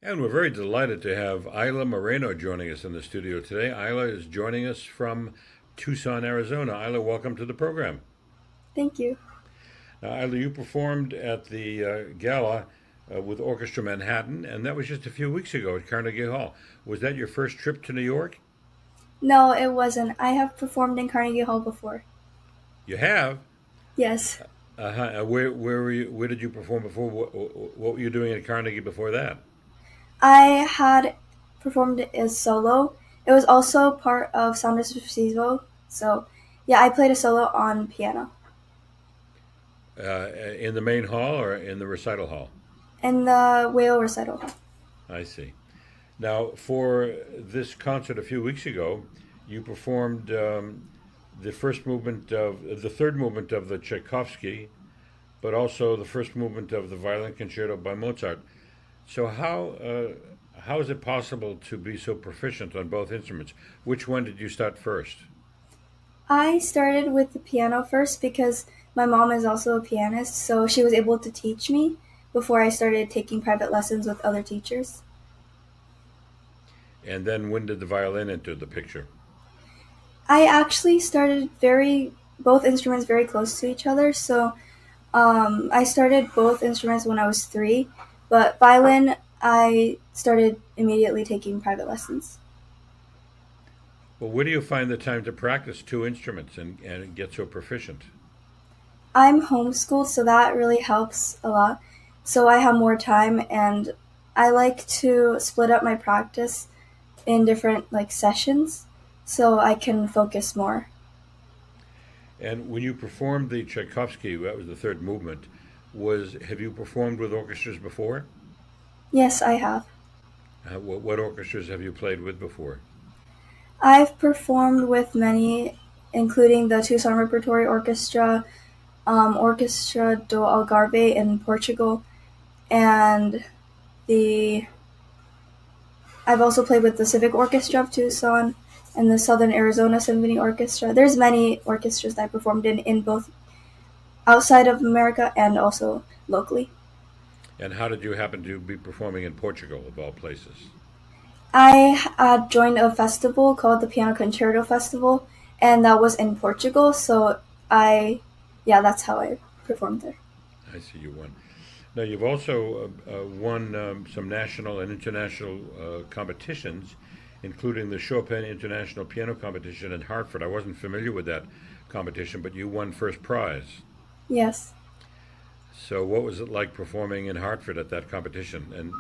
And we're very delighted to have Ayla Moreno joining us in the studio today. Ayla is joining us from Tucson, Arizona. Ayla, welcome to the program. Thank you. Now, Ayla, you performed at the gala with Orchestra Manhattan, and that was just a few weeks ago at Carnegie Hall. Was that your first trip to New York? No, it wasn't. I have performed in Carnegie Hall before. You have? Yes. Where were you? Where did you perform before? What were you doing at Carnegie before that? I had performed as solo. It was also part of Sounders Festival. So, yeah, I played a solo on piano In the main hall or in the recital hall? in the Weill recital hall. I see. Now, for this concert a few weeks ago, you performed the third movement of the Tchaikovsky, but also the first movement of the violin concerto by Mozart. So how is it possible to be so proficient on both instruments? Which one did you start first? I started with the piano first because my mom is also a pianist, so she was able to teach me before I started taking private lessons with other teachers. And then when did the violin enter the picture? I actually started both instruments very close to each other, so I started both instruments when I was 3, but violin I started immediately taking private lessons. Well, where do you find the time to practice two instruments and get so proficient? I'm homeschooled, so that really helps a lot. So I have more time, and I like to split up my practice in different sessions so I can focus more. And when you performed the Tchaikovsky, that was the third movement, have you performed with orchestras before? Yes, I have. What orchestras have you played with before? I've performed with many, including the Tucson Repertory Orchestra, Orquestra do Algarve in Portugal, and the I've also played with the Civic Orchestra of Tucson and the Southern Arizona Symphony Orchestra. There's many orchestras that I performed in both outside of America and also locally. And how did you happen to be performing in Portugal, of all places? I joined a festival called the Piano Concerto Festival, and that was in Portugal. So that's how I performed there. I see you won. Now, you've also won some national and international competitions, including the Chopin International Piano Competition in Hartford. I wasn't familiar with that competition, but you won first prize. Yes. So what was it like performing in Hartford at that competition? And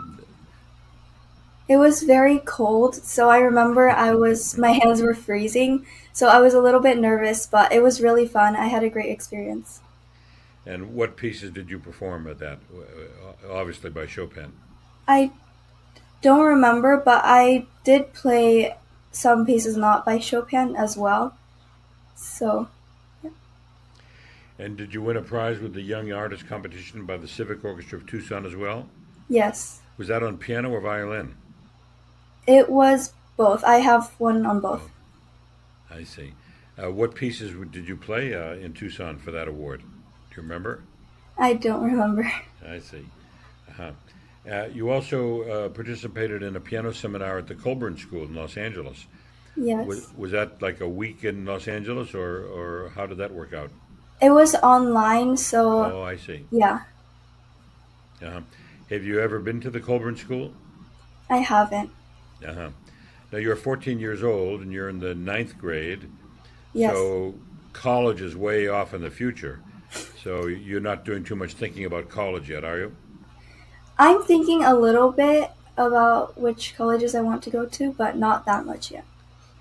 It was very cold, so I remember my hands were freezing, so I was a little bit nervous, but it was really fun. I had a great experience. and what pieces did you perform at that? Obviously by Chopin. I don't remember, but I did play some pieces not by Chopin as well. So, yeah. And did you win a prize with the Young Artist Competition by the Civic Orchestra of Tucson as well? Yes. Was that on piano or violin? It was both. I have one on both. Oh, I see. What pieces did you play in Tucson for that award? Do you remember? I don't remember. I see. Uh-huh. You also participated in a piano seminar at the Colburn School in Los Angeles. Yes. Was that like a week in Los Angeles, or how did that work out? It was online, so Oh, I see. yeah, Uh-huh. Have you ever been to the Colburn School? I haven't. Uh-huh. Now you're 14 years old and you're in the ninth grade, Yes. so college is way off in the future. So you're not doing too much thinking about college yet, are you? I'm thinking a little bit about which colleges I want to go to, but not that much yet.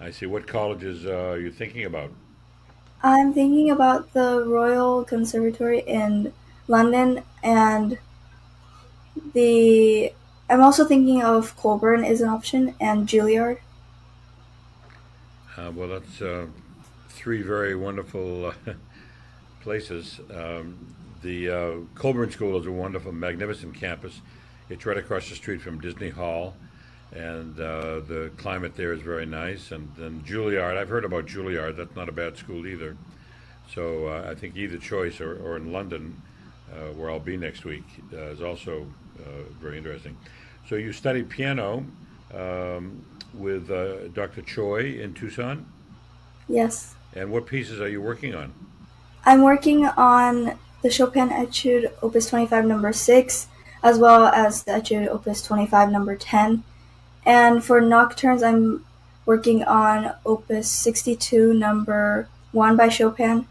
I see. What colleges are you thinking about? I'm thinking about the Royal Conservatory in London and the I'm also thinking of Colburn is an option and Juilliard. Well, that's three very wonderful places. The Colburn School is a wonderful, magnificent campus. It's right across the street from Disney Hall, and the climate there is very nice. And then Juilliard, I've heard about Juilliard. That's not a bad school either. So I think either choice or in London, where I'll be next week, is also very interesting. So you studied piano with Dr. Choi in Tucson, Yes. and what pieces are you working on? I'm working on the Chopin Etude Opus 25 number 6 as well as the Etude Opus 25 number 10. And for nocturnes I'm working on Opus 62 number 1 by Chopin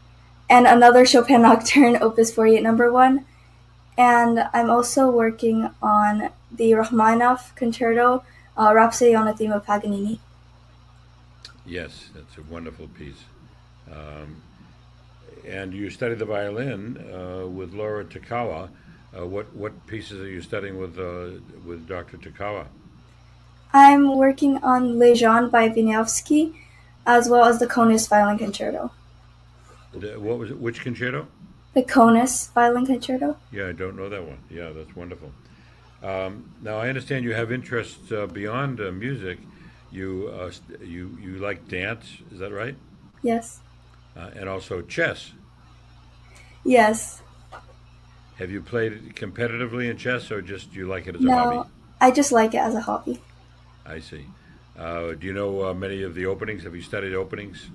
and another Chopin nocturne Opus 48 number 1. And I'm also working on the Rachmaninoff Concerto, Rhapsody on a Theme of Paganini. Yes, that's a wonderful piece. Um, and you studied the violin with Laura Takawa. What pieces are you studying with Dr. Takawa? I'm working on Les Gens by Wieniawski, as well as the Konus Violin Concerto. What was it? Which concerto? The Konus Violin Concerto? Yeah, I don't know that one. Yeah, that's wonderful. Now I understand you have interests beyond music. You like dance, is that right? Yes. And also chess. Yes. Have you played competitively in chess, or just you like it as a hobby? No, I just like it as a hobby. I see. Do you know many of the openings? Have you studied openings?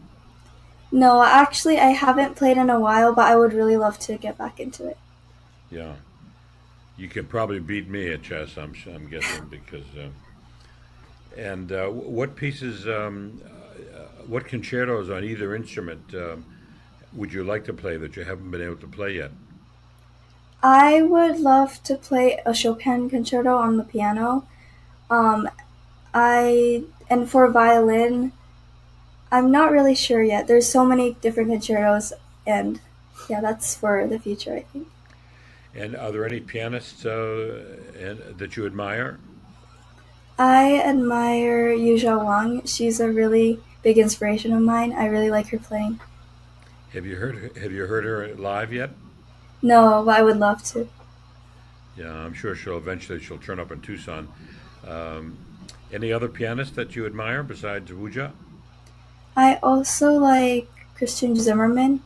No, actually, I haven't played in a while, but I would really love to get back into it. Yeah, you can probably beat me at chess. I'm guessing because. And what pieces, what concertos on either instrument would you like to play that you haven't been able to play yet? I would love to play a Chopin concerto on the piano. Um, and for violin, I'm not really sure yet. There's so many different concertos, and yeah, that's for the future, I think. And are there any pianists that you admire? I admire Yuzha Wang. She's a really big inspiration of mine. I really like her playing. Have you heard her live yet? No, but I would love to. Yeah, I'm sure she'll turn up in Tucson. Um, any other pianists that you admire besides Wuja? I also like Christian Zimmerman.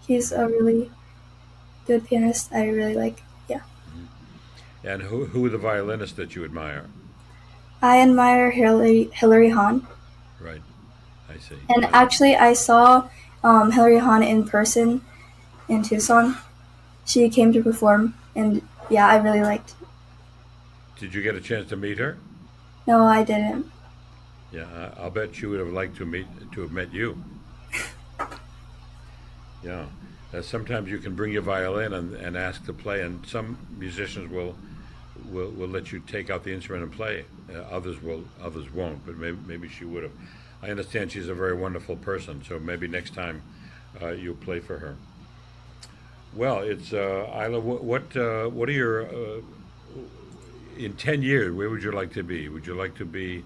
He's a really good pianist. I really like. Yeah. And who are the violinists that you admire? I admire Hilary Hahn. Right, I see. And actually, I saw Hilary Hahn in person in Tucson. She came to perform, and yeah, I really liked it. Did you get a chance to meet her? No, I didn't. Yeah, I'll bet she would have liked to have met you. Yeah, sometimes you can bring your violin and ask to play, and some musicians will let you take out the instrument and play. Others won't, but maybe she would have. I understand she's a very wonderful person, so maybe next time you'll play for her. Well, it's Ayla. What are your in 10 years? Where would you like to be? Would you like to be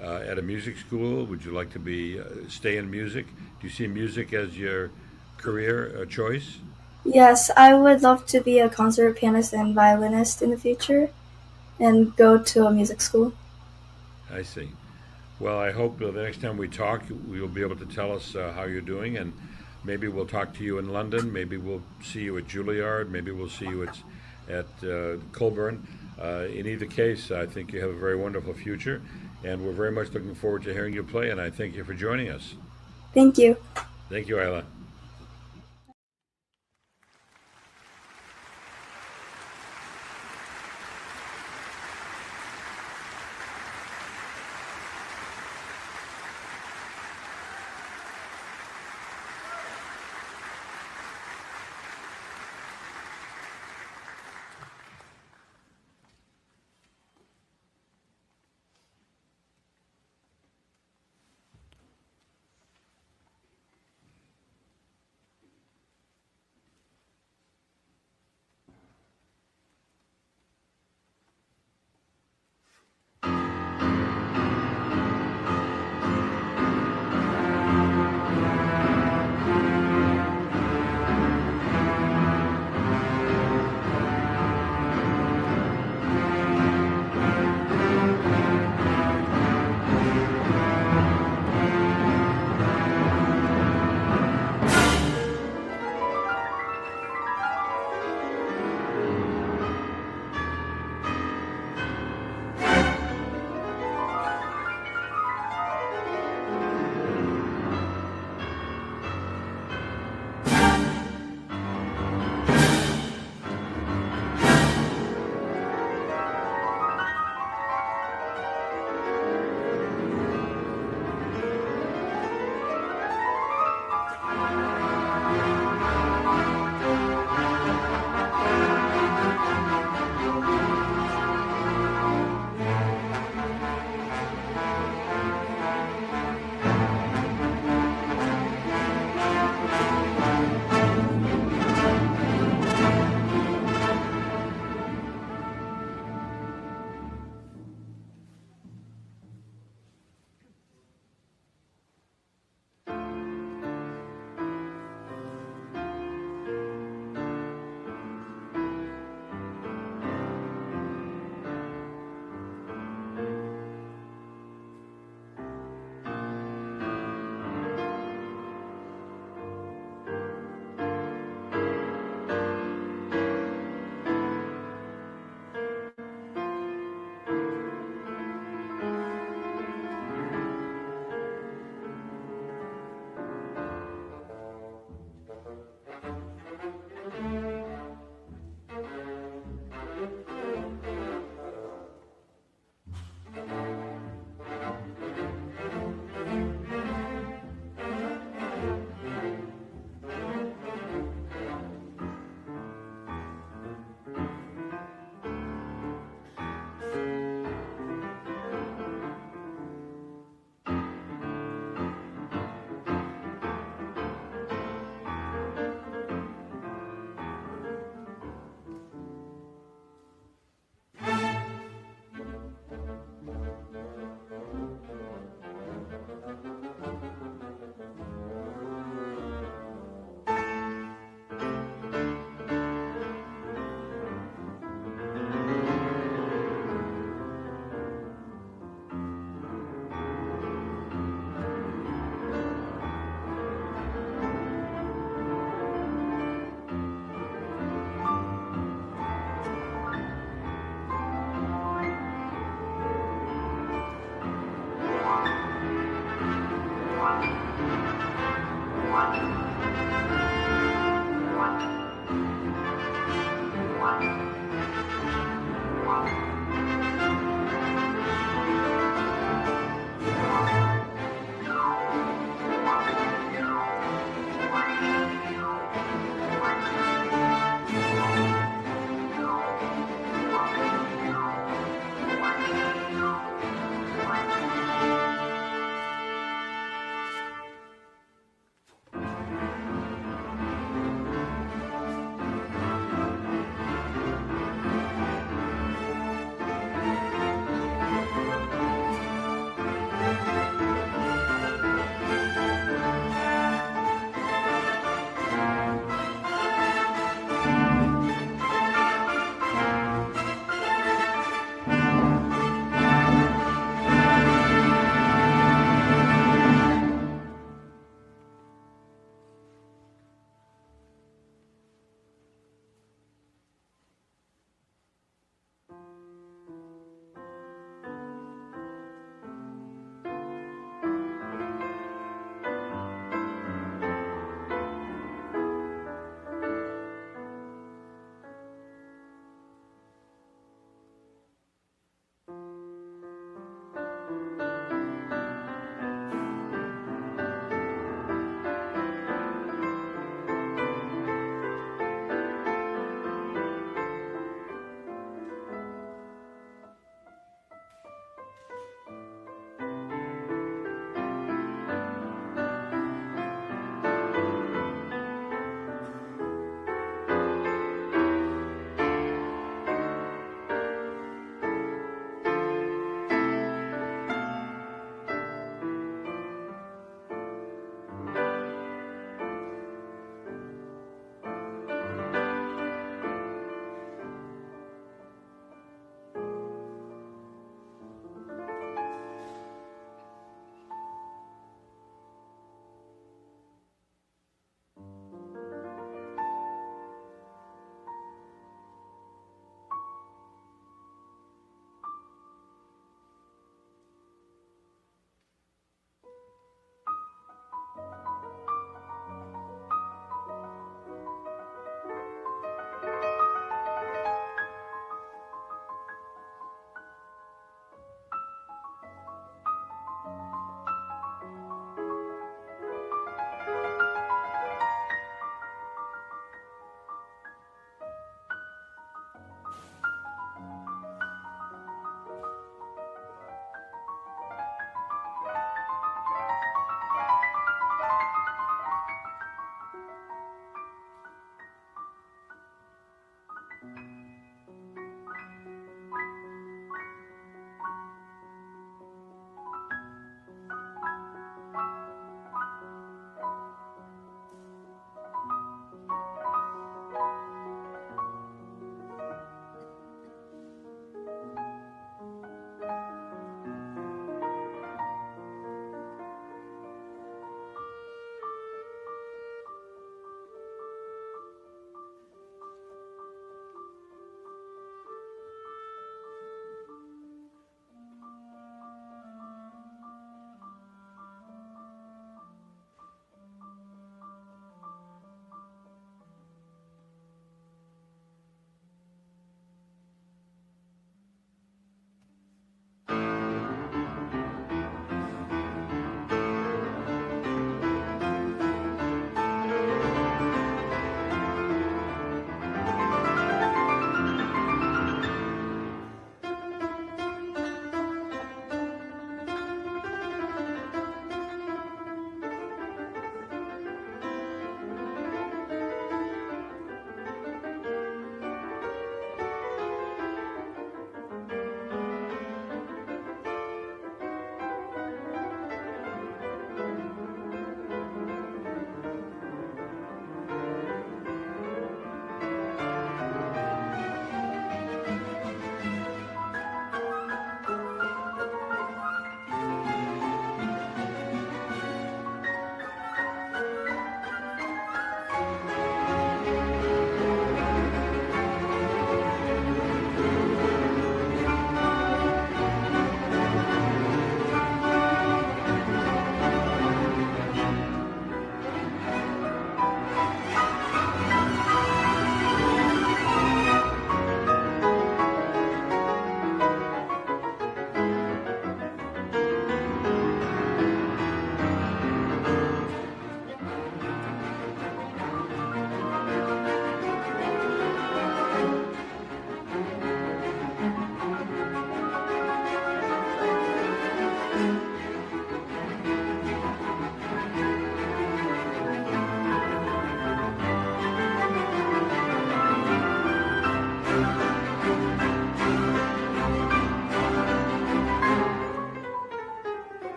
at a music school? Would you like to be stay in music? Do you see music as your career choice? Yes, I would love to be a concert pianist and violinist in the future and go to a music school. I see. Well, I hope the next time we talk, you'll be able to tell us how you're doing, and maybe we'll talk to you in London. Maybe we'll see you at Juilliard. Maybe we'll see you at Colburn. In either case, I think you have a very wonderful future, and we're very much looking forward to hearing you play. And I thank you for joining us. Thank you. Thank you, Ayla.